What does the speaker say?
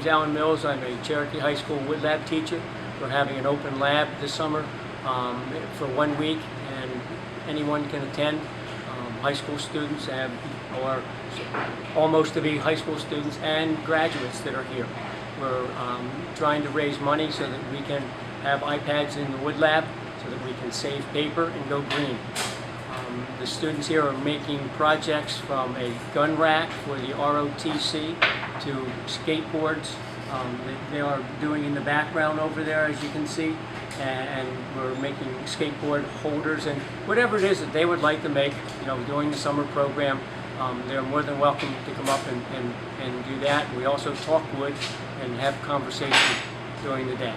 Alan Mills. I'm a Cherokee High School wood lab teacher. We're having an open lab this summer for 1 week, and anyone can attend. High school students or almost to be high school students and graduates that are here. We're trying to raise money so that we can have iPads in the wood lab so that we can save paper and go green. The students here are making projects from a gun rack for the ROTC to skateboards. They are doing in the background over there, as you can see, and we're making skateboard holders and whatever it is that they would like to make, during the summer program. They're more than welcome to come up and do that. We also talk wood and have conversation during the day.